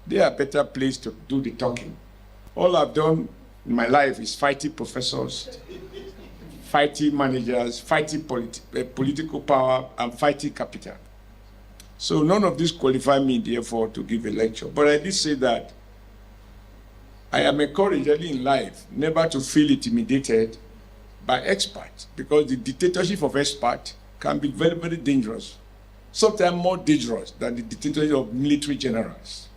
they are better placed to do the talking. All I've done in my life is fighting professors, fighting managers, fighting political power, and fighting capital. So none of this qualifies me, therefore, to give a lecture. But I did say that I am encouraged early in life never to feel intimidated by experts, because the dictatorship of experts can be very, very dangerous, sometimes more dangerous than the dictatorship of military generals,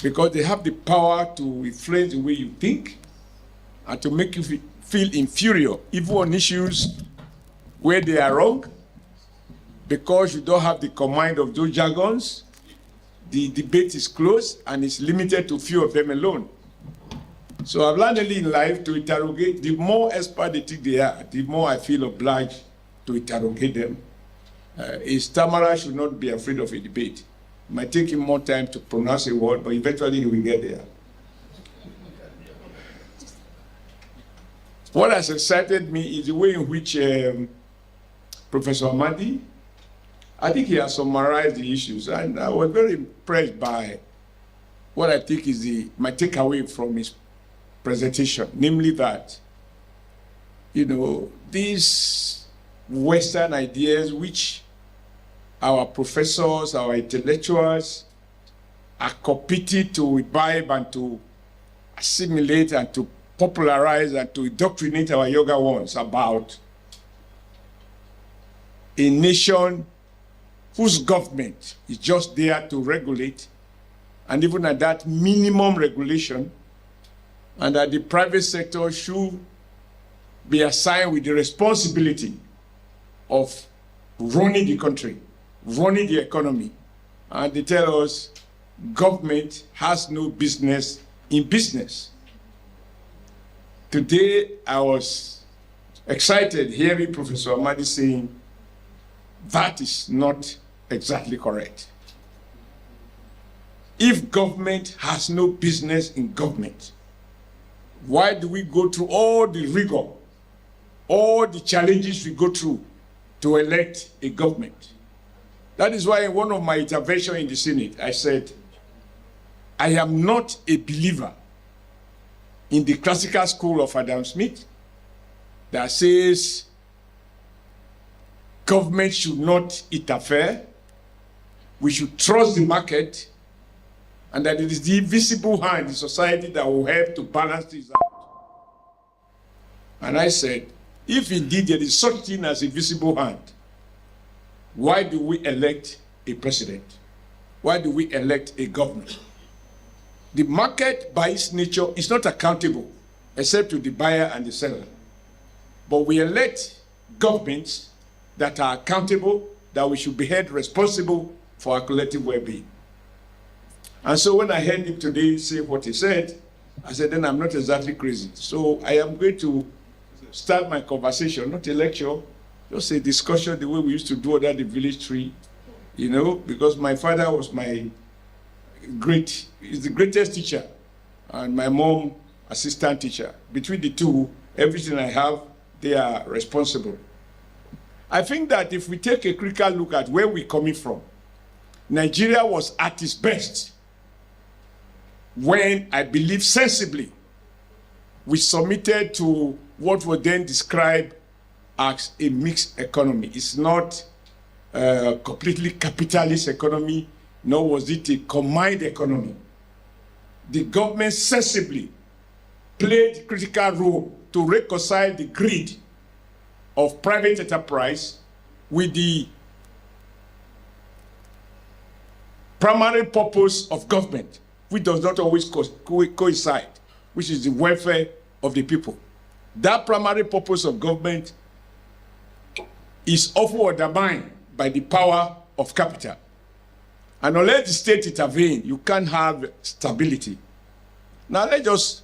because they have the power to influence the way you think and to make you feel inferior, even on issues where they are wrong, because you don't have the command of those jargons. The debate is closed and it's limited to few of them alone. So I've learned early in life to interrogate. The more expert they think they are, the more I feel obliged to interrogate them. A stammerer should not be afraid of a debate. It might take him more time to pronounce a word, but eventually he will get there. What has excited me is the way in which Professor Amadi, I think he has summarized the issues, and I was very impressed by what I think is my takeaway from his presentation, namely that, these Western ideas which our professors, our intellectuals are competing to imbibe and to assimilate and to popularize and to indoctrinate our younger ones about a nation whose government is just there to regulate, and even at that minimum regulation, and that the private sector should be assigned with the responsibility of running the country, running the economy. And they tell us government has no business in business. Today, I was excited hearing Professor Amadi saying that is not exactly correct. If government has no business in government, why do we go through all the rigor, all the challenges we go through to elect a government? That is why in one of my interventions in the Senate, I said, I am not a believer in the classical school of Adam Smith that says government should not interfere, we should trust the market, and that it is the invisible hand in society that will help to balance this out. And I said, if indeed there is such thing as a visible hand, why do we elect a president? Why do we elect a government? The market, by its nature, is not accountable except to the buyer and the seller. But we elect governments that are accountable, that we should be held responsible for our collective well-being. And so when I heard him today say what he said, I said, then I'm not exactly crazy. So I am going to start my conversation, not a lecture, just a discussion the way we used to do under the village tree, because my father was is the greatest teacher, and my mom, assistant teacher. Between the two, everything I have, they are responsible. I think that if we take a critical look at where we're coming from, Nigeria was at its best when, I believe sensibly, we submitted to what was then described as a mixed economy. It's not a completely capitalist economy, nor was it a combined economy. The government sensibly played a critical role to reconcile the greed of private enterprise with the primary purpose of government, which does not always coincide, which is the welfare of the people. That primary purpose of government is often undermined by the power of capital. And unless the state intervenes, you can't have stability. Now let's just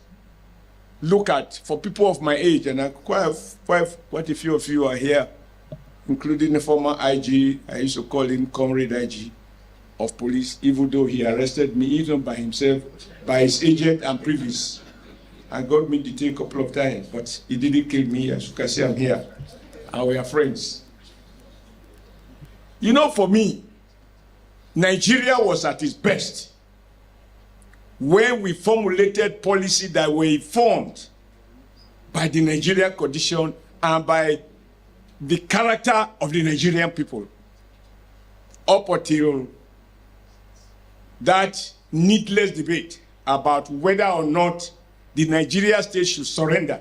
look at, for people of my age, and quite a few of you are here, including the former IG, I used to call him Comrade IG of police, even though he arrested me, even by himself, by his agent and previous, and got me detained a couple of times, but he didn't kill me. As you can see, I'm here, and we are friends. For me, Nigeria was at its best when we formulated policies that were informed by the Nigerian condition and by the character of the Nigerian people. Up until that needless debate about whether or not the Nigeria state should surrender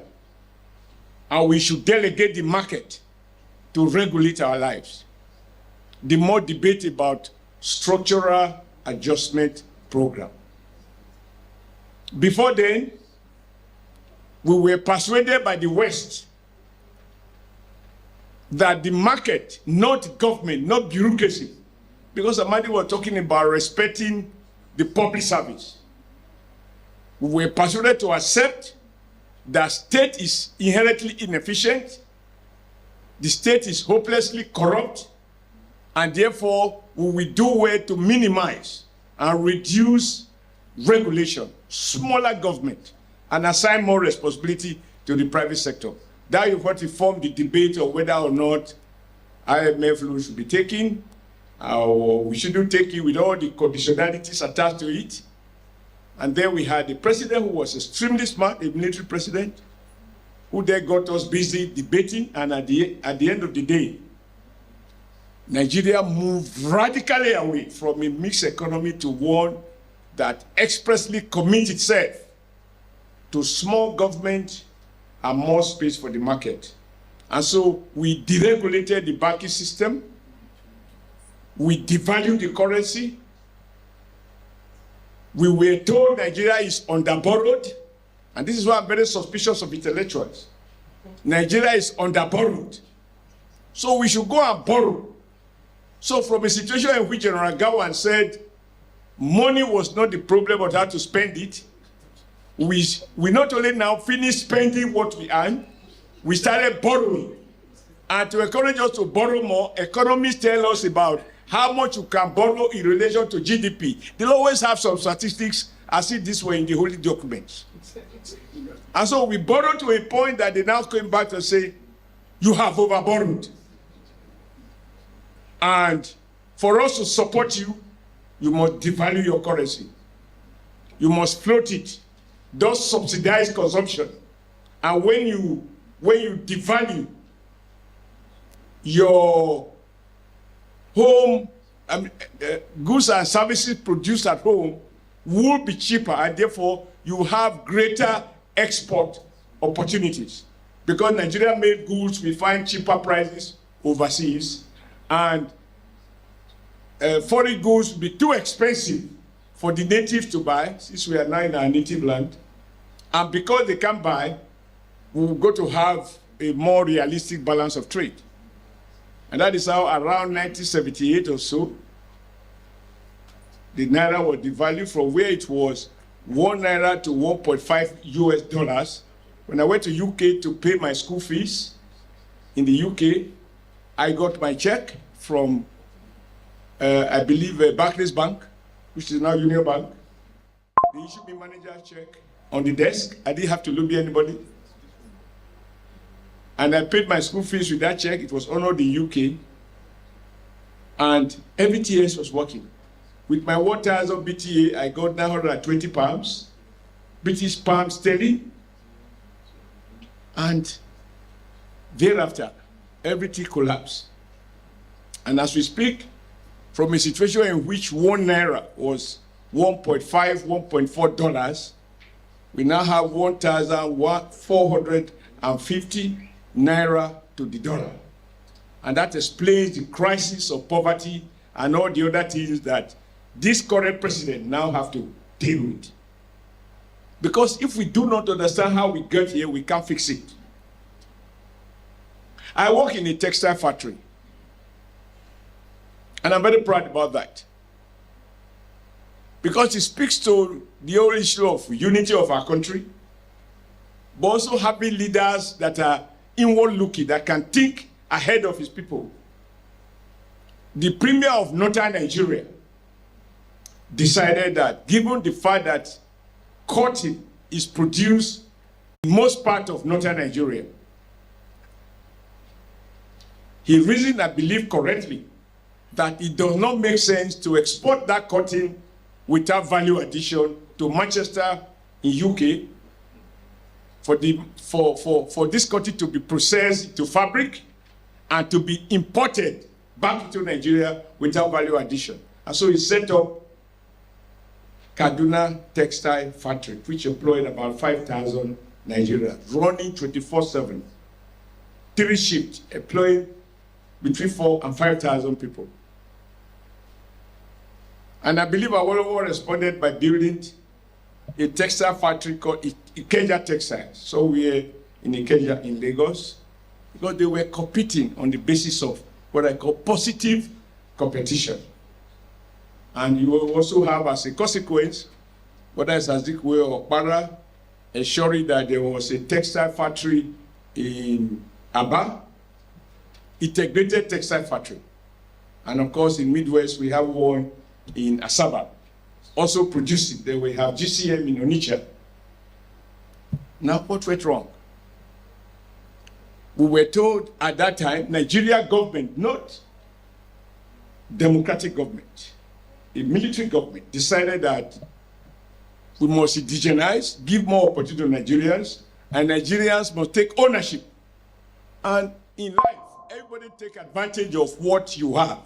and we should delegate the market to regulate our lives. The more debate about structural adjustment program. Before then, we were persuaded by the West that the market, not government, not bureaucracy, because Amadi was talking about respecting the public service. We were persuaded to accept that state is inherently inefficient, the state is hopelessly corrupt, and therefore we will do well to minimize and reduce regulation, smaller government, and assign more responsibility to the private sector. That is what informed the debate of whether or not IMF loan should be taken, or we shouldn't take it with all the conditionalities attached to it. And then we had the president who was extremely smart, a military president, who then got us busy debating, and at the end of the day, Nigeria moved radically away from a mixed economy to one that expressly commits itself to small government and more space for the market. And so we deregulated the banking system, we devalued the currency, we were told Nigeria is underborrowed, and this is why I'm very suspicious of intellectuals. Nigeria is underborrowed, so we should go and borrow. So from a situation in which General Gawan said money was not the problem but how to spend it, we not only now finished spending what we earn, we started borrowing. And to encourage us to borrow more, economists tell us about how much you can borrow in relation to GDP. They'll always have some statistics as if this were in the holy documents. And so we borrowed to a point that they now came back to say, you have overborrowed. And for us to support you, you must devalue your currency. You must float it. Thus subsidize consumption. And when you devalue your home, goods and services produced at home will be cheaper, and therefore you have greater export opportunities. Because Nigeria made goods, we find cheaper prices overseas, and foreign goods will be too expensive for the natives to buy, since we are now in our native land. And because they can't buy, we've got to have a more realistic balance of trade. And that is how around 1978 or so, the Naira was devalued from where it was 1 Naira to 1.5 US dollars. When I went to UK to pay my school fees in the UK, I got my check from, I believe, Barclays Bank, which is now Union Bank. They issued me manager's check on the desk. I didn't have to lobby anybody. And I paid my school fees with that check. It was honored in UK. And everything else was working. With my 1,000 BTA, I got 920 pounds, British pounds sterling. And thereafter, everything collapsed. And as we speak, from a situation in which 1 Naira was $1.5, $1.4, we now have 1,450 Naira to the dollar. And that explains the crisis of poverty and all the other things that this current president now have to deal with. Because if we do not understand how we got here, we can't fix it. I work in a textile factory. And I'm very proud about that. Because it speaks to the whole issue of unity of our country, but also having leaders that are inward-looking, that can think ahead of his people. The premier of northern Nigeria decided that, given the fact that cotton is produced in most part of northern Nigeria, he reasoned and believed correctly that it does not make sense to export that cotton without value addition to Manchester in UK for this country to be processed to fabric and to be imported back into Nigeria without value addition. And so he set up Kaduna Textile Factory, which employed about 5,000 Nigerians, running 24/7, 3 shifts, employing between 4,000 and 5,000 people. And I believe Awolowo responded by building a textile factory called Ikeja Textiles. So we're in Ikeja in Lagos, because they were competing on the basis of what I call positive competition. And you will also have, as a consequence, whether it's Azikwe or Okpara, ensuring that there was a textile factory in Aba, integrated textile factory. And of course, in Midwest, we have one in Asaba, also producing. Then we have GCM in Onitsha. Now, what went wrong? We were told at that time, Nigeria government, not democratic government, a military government, decided that we must indigenize, give more opportunity to Nigerians, and Nigerians must take ownership. And in life, everybody take advantage of what you have.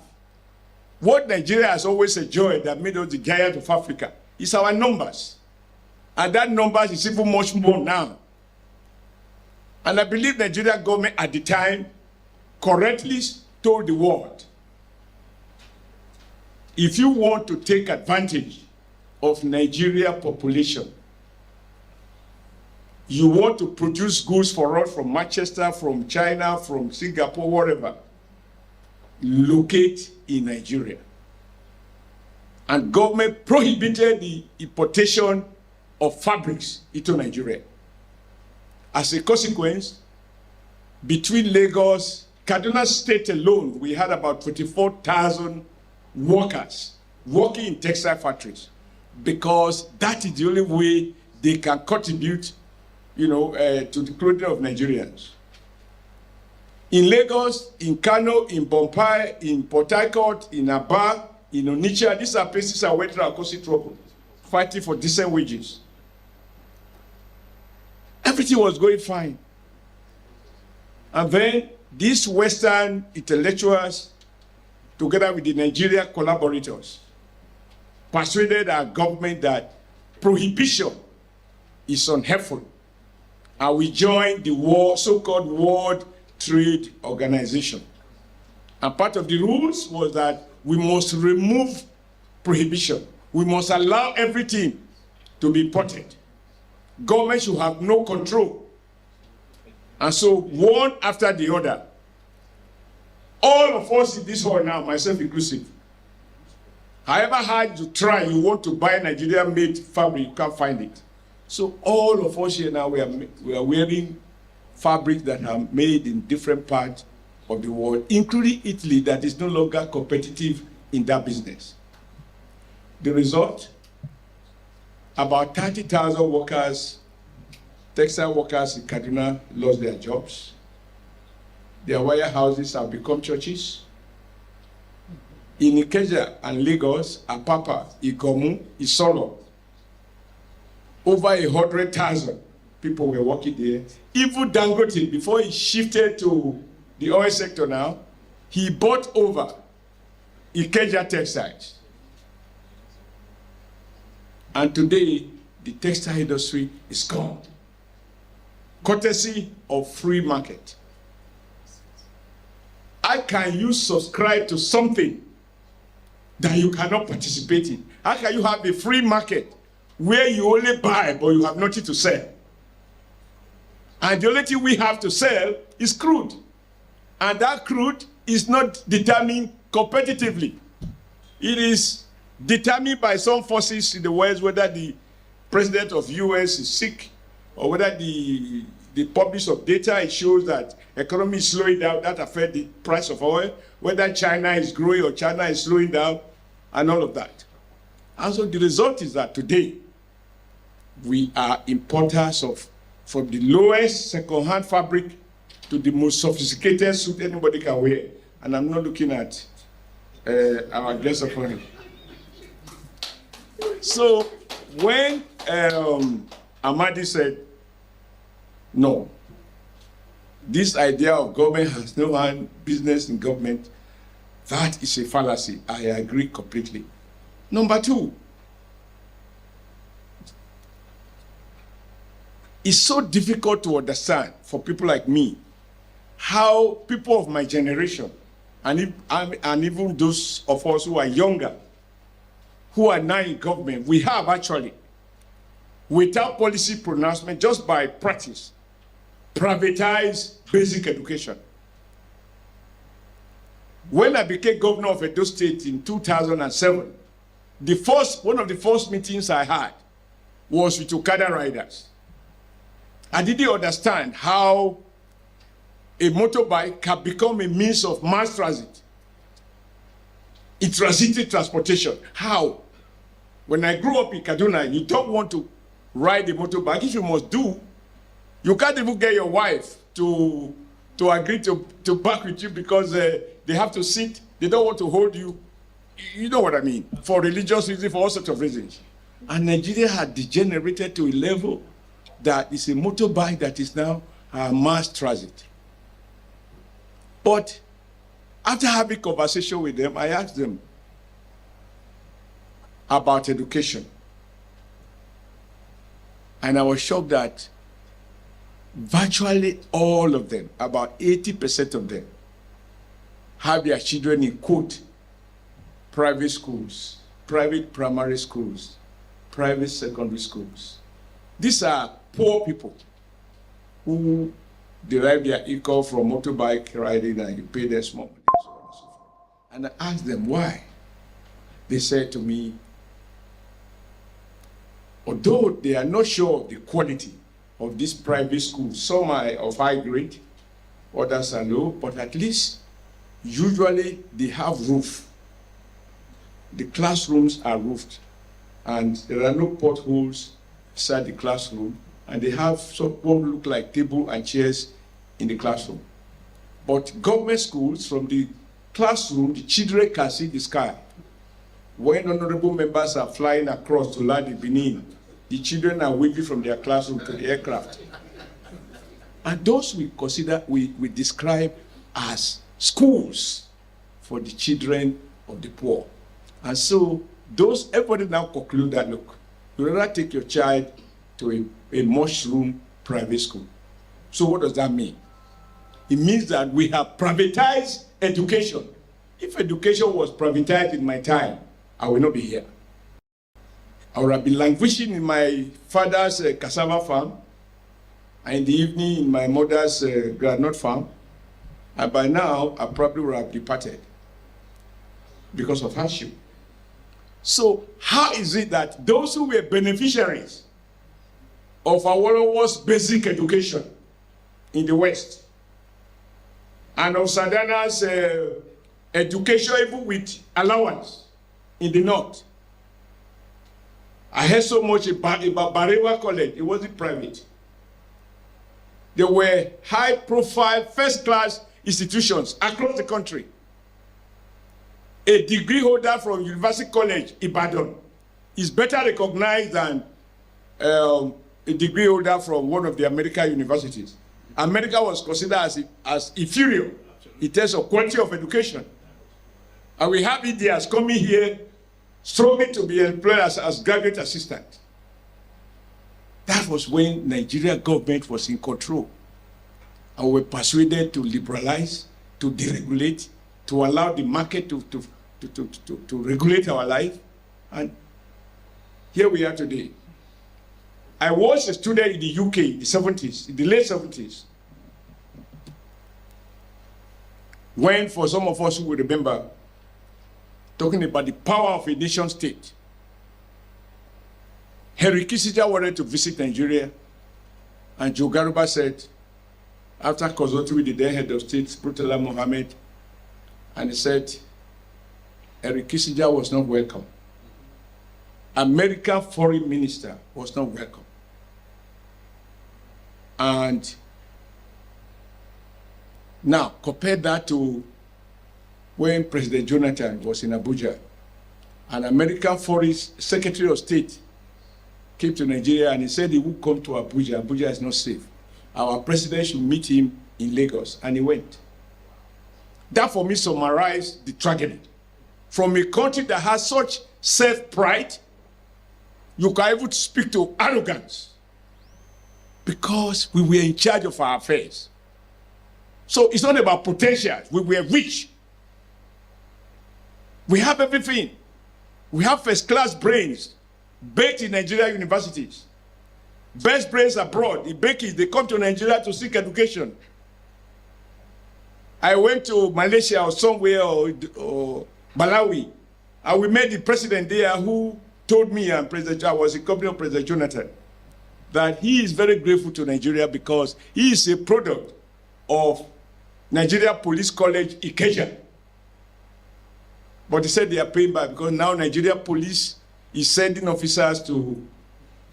What Nigeria has always enjoyed that made us the giant of Africa is our numbers. And that numbers is even much more now. And I believe Nigeria government at the time correctly told the world, if you want to take advantage of Nigeria population, you want to produce goods for us from Manchester, from China, from Singapore, wherever, locate in Nigeria. And government prohibited the importation of fabrics into Nigeria. As a consequence, between Lagos, Kaduna State alone, we had about 24,000 workers working in textile factories, because that is the only way they can contribute, to the clothing of Nigerians. In Lagos, in Kano, in Bompai, in Port Harcourt, in Aba, in Onitsha, these are places I went through Akosi trouble, fighting for decent wages. Everything was going fine. And then these Western intellectuals, together with the Nigeria collaborators, persuaded our government that prohibition is unhelpful. And we joined the so-called World Trade Organization. And part of the rules was that we must remove prohibition. We must allow everything to be imported. Government should have no control. And so one after the other, all of us in this hall now, myself inclusive, however hard you try, you want to buy Nigerian-made fabric, you can't find it. So all of us here now, we are wearing fabrics that are made in different parts of the world, including Italy, that is no longer competitive in that business. The result? About 30,000 workers, textile workers in Kaduna, lost their jobs. Their warehouses have become churches. In Ikeja and Lagos, Apapa, Ikomu, Isolo, over 100,000 people were working there. Even Dangote, before he shifted to the oil sector now, he bought over Ikeja Textiles. And today, the textile industry is gone, courtesy of free market. How can you subscribe to something that you cannot participate in? How can you have a free market where you only buy but you have nothing to sell? And the only thing we have to sell is crude. And that crude is not determined competitively. It is determined by some forces in the West, whether the president of US is sick, or whether the publish of data, it shows that economy is slowing down, that affects the price of oil, whether China is growing or China is slowing down, and all of that. And so the result is that today, we are importers of, from the lowest second-hand fabric to the most sophisticated suit anybody can wear. And I'm not looking at our guest of honor. So when Amadi said, no, this idea of government has no business in government, that is a fallacy. I agree completely. Number two, it's so difficult to understand for people like me how people of my generation and even those of us who are younger, who are now in government, we have actually, without policy pronouncement, just by practice, privatized basic education. When I became governor of Edo State in 2007, one of the first meetings I had was with Okada riders. I didn't understand how a motorbike can become a means of mass transit, intracity transportation. How? When I grew up in Kaduna, you don't want to ride a motorbike. If you must do, you can't even get your wife to agree to back with you because they have to sit. They don't want to hold you. You know what I mean? For religious reasons, for all sorts of reasons. And Nigeria had degenerated to a level that is a motorbike that is now mass transit. But after having conversation with them, I asked them about education. And I was shocked that virtually all of them, about 80% of them, have their children in, quote, private schools, private primary schools, private secondary schools. These are poor people who derive their income from motorbike riding and you pay them small money and so on and so forth. And I asked them why. They said to me, although they are not sure of the quality of these private schools, some are of high grade, others are low, but at least usually they have roof. The classrooms are roofed and there are no potholes inside the classroom, and they have what look like table and chairs in the classroom. But government schools, from the classroom, the children can see the sky. When honorable members are flying across to Ladi Benin, the children are waving from their classroom to the aircraft. And those we consider, we describe as schools for the children of the poor. And so everybody now conclude that, look, you rather take your child to a mushroom private school. So what does that mean? It means that we have privatized education. If education was privatized in my time, I will not be here. I would have been languishing in my father's cassava farm, and in the evening in my mother's groundnut farm. And by now, I probably would have departed because of hardship. So how is it that those who were beneficiaries of Awolowo's basic education in the West and of Sadana's education even with allowance in the North? I heard so much about Barewa College. It wasn't private. There were high-profile, first-class institutions across the country. A degree holder from University College, Ibadan, is better recognized than a degree holder from one of the American universities. America was considered as inferior in terms of quality of education. And we have Indians coming here struggling to be employed as graduate assistant. That was when Nigeria government was in control. And we were persuaded to liberalize, to deregulate, to allow the market to regulate our life. And here we are today. I was a student in the UK in the 70s, in the late 70s. When, for some of us who will remember, talking about the power of a nation state, Henry Kissinger wanted to visit Nigeria, and Joe Garuba said, after consulting with the then head of state, Murtala Mohammed, and he said, Henry Kissinger was not welcome. American foreign minister was not welcome. And now, compare that to when President Jonathan was in Abuja An American Foreign Secretary of State came to Nigeria and he said he would come to Abuja. Abuja is not safe. Our president should meet him in Lagos, and he went. That for me summarized the tragedy. From a country that has such self-pride, you can even speak to arrogance because we were in charge of our affairs. So it's not about potential. We were rich. We have everything. We have first-class brains baked in Nigeria universities. Best brains abroad, the bakies, they come to Nigeria to seek education. I went to Malaysia or somewhere or Malawi, and we met the president there who told me, and I was in company of President Jonathan, that he is very grateful to Nigeria because he is a product of Nigeria Police College, Ikeja. But he said they are paying back because now Nigeria Police is sending officers to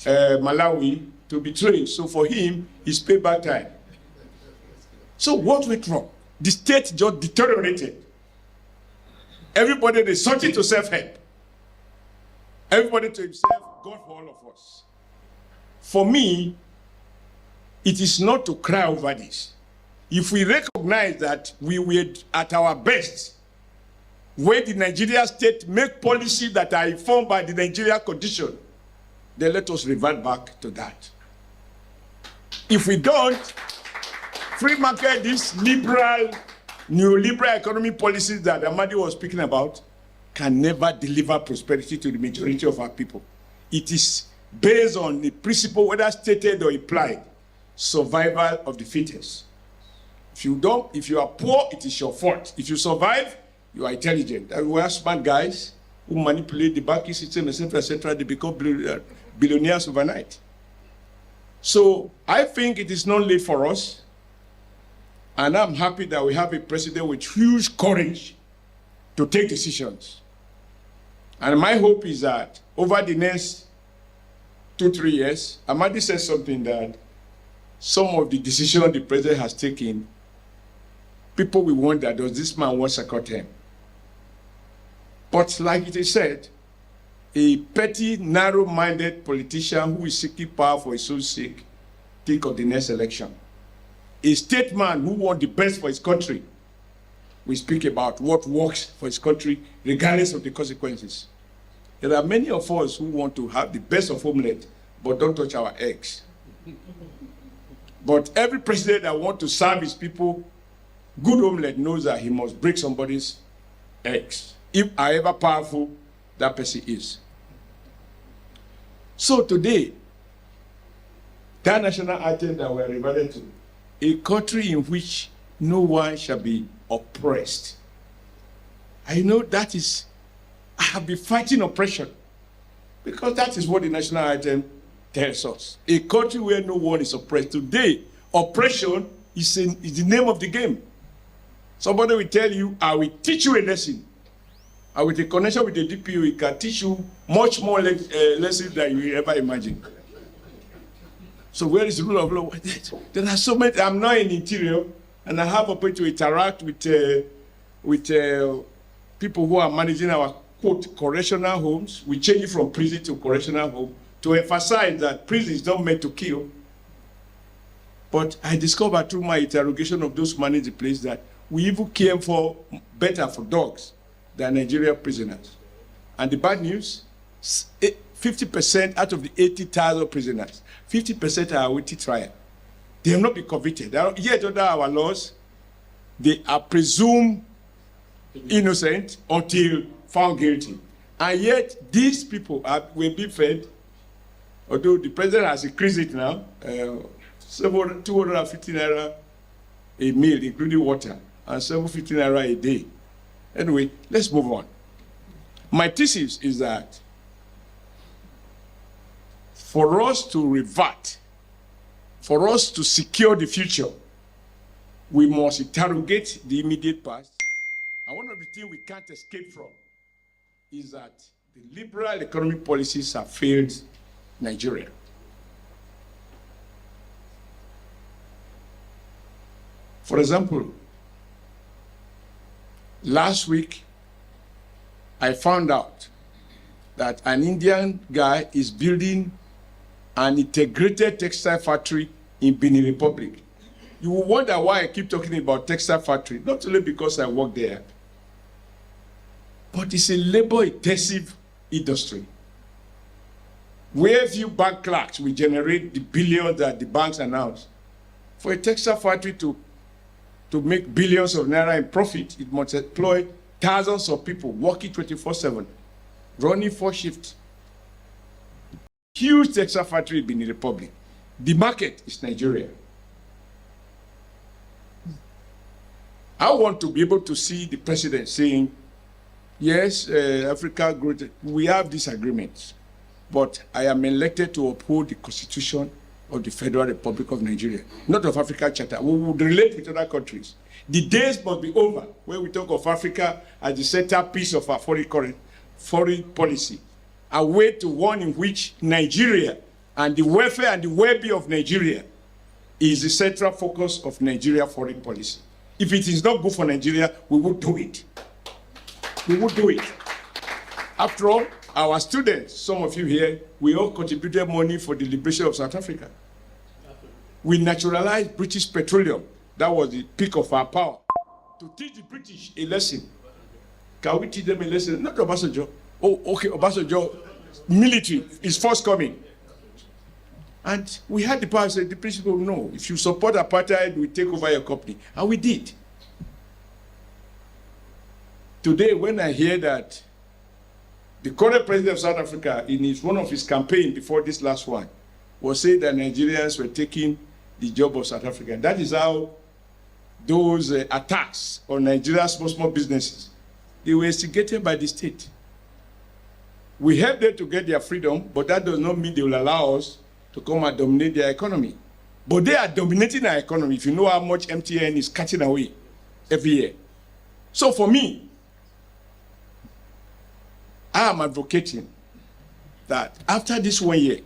Malawi to be trained. So for him, it's payback time. So what went wrong? The state just deteriorated. Everybody resorted to self-help. Everybody to himself, God for all of us. For me, it is not to cry over this. If we recognize that we were at our best when the Nigeria state make policies that are informed by the Nigeria condition, then let us revert back to that. If we don't, free market, these liberal, neoliberal economic policies that Amadi was speaking about can never deliver prosperity to the majority of our people. It is based on the principle, whether stated or implied, survival of the fittest. If you are poor, it is your fault. If you survive, you are intelligent. And we have smart guys who manipulate the banking system, etc., they become billionaires overnight. So I think it is not late for us. And I'm happy that we have a president with huge courage to take decisions. And my hope is that over the next 2-3 years, Amadi said something that some of the decisions the president has taken, people will wonder, does this man want second term? But like it is said, a petty, narrow-minded politician who is seeking power for his own sake, think of the next election. A statesman who wants the best for his country, we speak about what works for his country, regardless of the consequences. There are many of us who want to have the best of omelette, but don't touch our eggs. But every president that wants to serve his people, good omelette knows that he must break somebody's eggs, however powerful that person is. So today, that national item that we're reverting to, a country in which no one shall be oppressed. I know that is, I have been fighting oppression because that is what the national item tells us. A country where no one is oppressed. Today, oppression is the name of the game. Somebody will tell you, I will teach you a lesson. And with a connection with the DPO, it can teach you much more lessons than you ever imagine. So where is the rule of law? There are so many. I'm not in interior, and I have opportunity to interact with people who are managing our, quote, correctional homes. We change it from prison to correctional home to emphasize that prison is not meant to kill. But I discovered through my interrogation of those who manage the place that we even care for better for dogs than Nigerian prisoners. And the bad news, 50% out of the 80,000 prisoners, 50% are awaiting trial. They have not been convicted. Yet under our laws, they are presumed innocent until found guilty. And yet these people will be fed, although the president has increased it now, 250 naira a meal, including water, and 750 naira a day. Anyway, let's move on. My thesis is that for us to revert, for us to secure the future, we must interrogate the immediate past. And one of the things we can't escape from is that the liberal economic policies have failed Nigeria. For example, last week, I found out that an Indian guy is building an integrated textile factory in Benin Republic. You will wonder why I keep talking about textile factory, not only because I work there, but it's a labor-intensive industry where few bank clerks will generate the billions that the banks announce. For a textile factory to make billions of naira in profit, it must employ thousands of people working 24/7, running 4 shifts. Huge textile factory in Benin Republic. The market is Nigeria. I want to be able to see the president saying, yes, Africa growth, we have disagreements, but I am elected to uphold the Constitution of the Federal Republic of Nigeria, not of Africa Charter. We would relate with other countries. The days must be over where we talk of Africa as the centerpiece of our foreign policy, a way to one in which Nigeria and the welfare and the well-being of Nigeria is the central focus of Nigeria foreign policy. If it is not good for Nigeria, we will do it. We will do it. After all, our students, some of you here, we all contributed money for the liberation of South Africa. We naturalized British petroleum. That was the peak of our power. To teach the British a lesson. Can we teach them a lesson? Not Obasanjo. Oh, okay, Obasanjo, military is forthcoming. And we had the power to say, the principle, no, if you support apartheid, we take over your company. And we did. Today, when I hear that the current president of South Africa, in one of his campaigns before this last one, was saying that Nigerians were taking the job of South Africa. That is how those attacks on Nigeria's small businesses, they were instigated by the state. We helped them to get their freedom, but that does not mean they will allow us to come and dominate their economy. But they are dominating our economy, if you know how much MTN is cutting away every year. So for me, I am advocating that after this 1 year,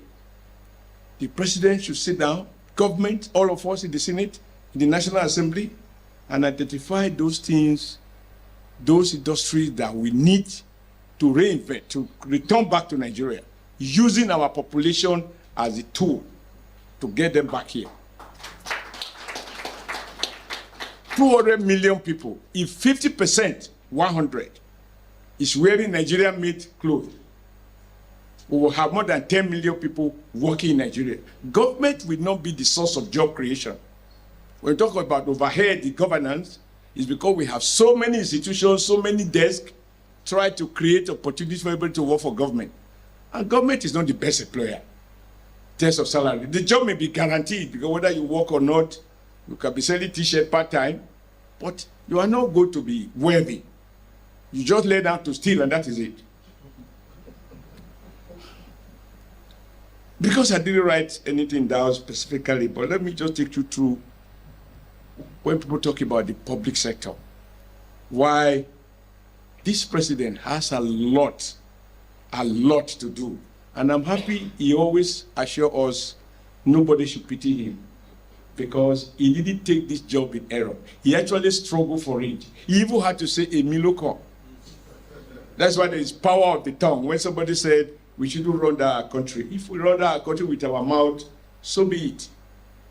the president should sit down, government, all of us in the Senate, in the National Assembly, and identify those things, those industries that we need to reinvent, to return back to Nigeria, using our population as a tool to get them back here. 200 million people. If 50%, 100, is wearing Nigerian-made clothes, we will have more than 10 million people working in Nigeria. Government will not be the source of job creation. When we talk about overhead, the governance, is because we have so many institutions, so many desks, try to create opportunities for everybody to work for government. And government is not the best employer in terms of salary. The job may be guaranteed, because whether you work or not, you can be selling t-shirt part-time, but you are not going to be worthy. You just lay down to steal, and that is it. Because I didn't write anything down specifically, but let me just take you through when people talk about the public sector, why this president has a lot to do. And I'm happy he always assures us nobody should pity him, because he didn't take this job in error. He actually struggled for it. He even had to say a miloko. That's why there is power of the tongue. When somebody said we shouldn't run our country, if we run our country with our mouth, so be it.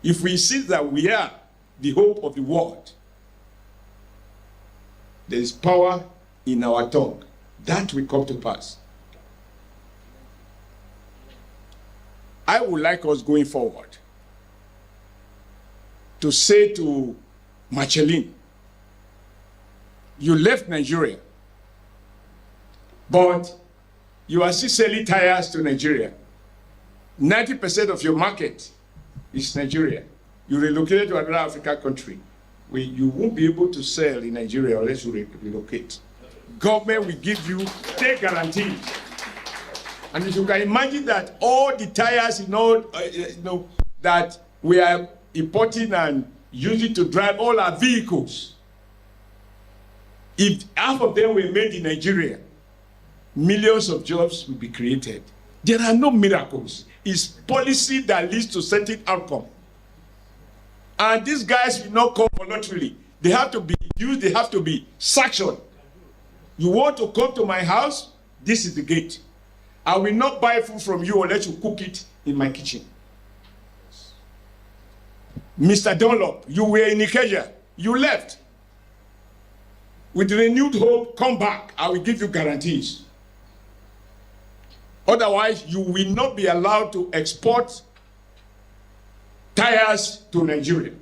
If we insist that we are the hope of the world, there is power in our tongue. That will come to pass. I would like us going forward to say to Michelin, you left Nigeria, but you are still selling tires to Nigeria. 90% of your market is Nigeria. You relocated to another African country, where you won't be able to sell in Nigeria unless you relocate. Government will give you state guarantees. And if you can imagine that all the tires that we are importing and using to drive all our vehicles, if half of them were made in Nigeria, millions of jobs will be created. There are no miracles. It's policy that leads to certain outcome. And these guys will not come voluntarily. They have to be used, they have to be sanctioned. You want to come to my house? This is the gate. I will not buy food from you unless you cook it in my kitchen. Mr. Dunlop, you were in Ikeja. You left. With renewed hope, come back. I will give you guarantees. Otherwise, you will not be allowed to export tires to Nigeria.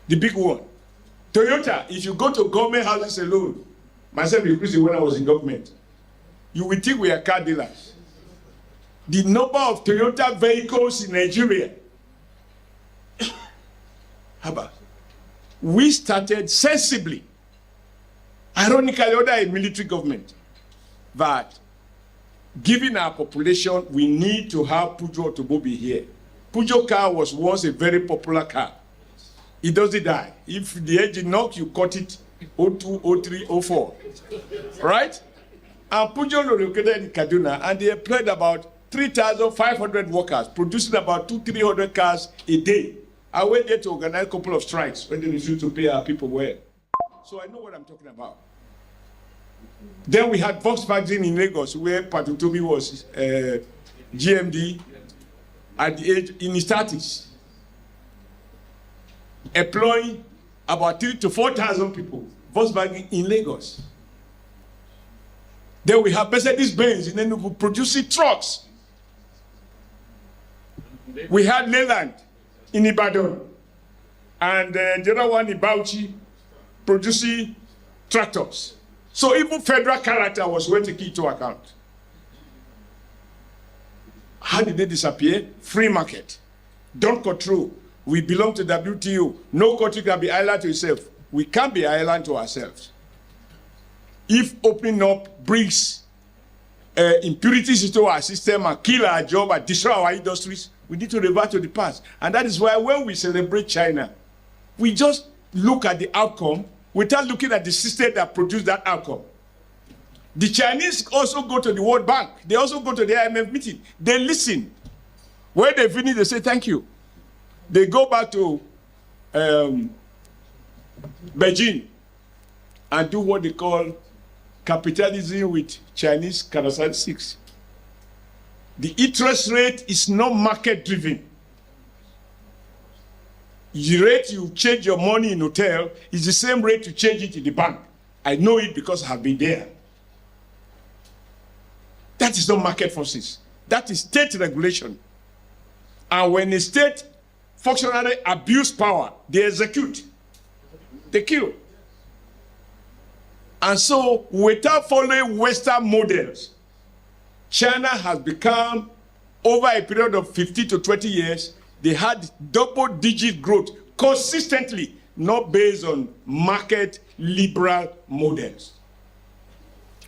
The big one. Toyota, if you go to government houses alone, myself included when I was in government, you will think we are car dealers. The number of Toyota vehicles in Nigeria. How about? We started sensibly, ironically under a military government, that given our population, we need to have Peugeot automobile here. Peugeot car was once a very popular car. It doesn't die. If the engine knocks, you cut it 02, 03, 04. Right? And Peugeot located in Kaduna, and they employed about 3,500 workers, producing about 200-300 cars a day. I went there to organize a couple of strikes when they refused to pay our people well. So I know what I'm talking about. Then we had Volkswagen in Lagos, where Patutomi was GMD at the age in his 30s, employing about 3,000 to 4,000 people. Volkswagen in Lagos. Then we have Mercedes-Benz in Enugu producing trucks. We had Leyland in Ibadan, and the other one in Bauchi producing tractors. So even federal character was going to keep to account. How did they disappear? Free market. Don't control. We belong to WTO. No country can be island to itself. We can't be island to ourselves. If opening up brings impurities into our system and kill our job and destroy our industries, we need to revert to the past. And that is why when we celebrate China, we just look at the outcome without looking at the system that produced that outcome. The Chinese also go to the World Bank. They also go to the IMF meeting. They listen. When they finish, they say thank you. They go back to Beijing and do what they call capitalism with Chinese characteristics. The interest rate is not market driven. The rate you change your money in hotel is the same rate you change it in the bank. I know it because I have been there. That is not market forces. That is state regulation. And when a state functionary abuse power, they execute. They kill. And so, without following Western models, China has become, over a period of 15 to 20 years, they had double-digit growth consistently, not based on market liberal models.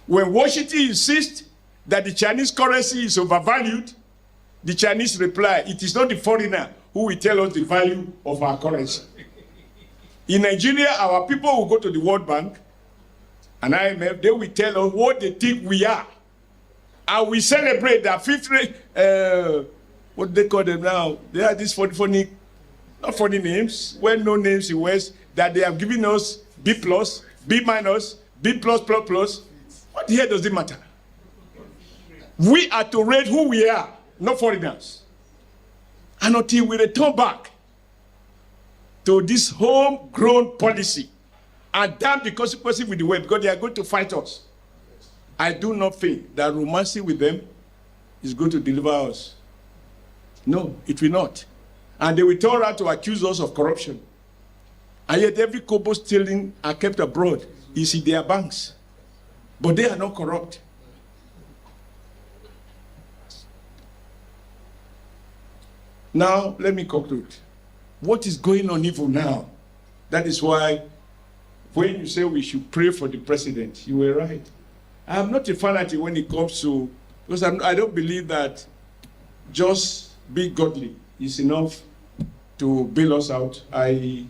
When Washington insists that the Chinese currency is overvalued, the Chinese reply, it is not the foreigner who will tell us the value of our currency. In Nigeria, our people will go to the World Bank and IMF, they will tell us what they think we are. And we celebrate that fifth rate, what do they call them now? They have these funny, not funny names, well-known names in West, that they have given us B+, B-, B+++. What the hell does it matter? We are to rate who we are, not foreigners. And until we return back to this homegrown policy and damn the consequences with the world, because they are going to fight us, I do not think that romancing with them is going to deliver us. No, it will not. And they will turn around to accuse us of corruption. And yet every kobo stealing are kept abroad is in their banks. But they are not corrupt. Now, let me conclude. What is going on evil now? That is why when you say we should pray for the president, you were right. I am not a fanatic when it comes to, because I don't believe that just be godly is enough to bail us out. I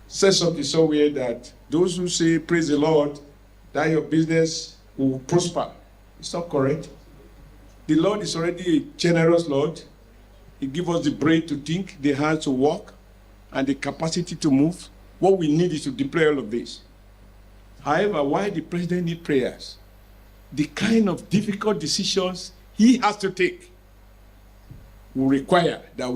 said something somewhere that those who say, praise the Lord, that your business will prosper. It's not correct. The Lord is already a generous Lord. He gives us the brain to think, the hands to walk, and the capacity to move. What we need is to deploy all of this. However, why the president needs prayers the kind of difficult decisions he has to take will require that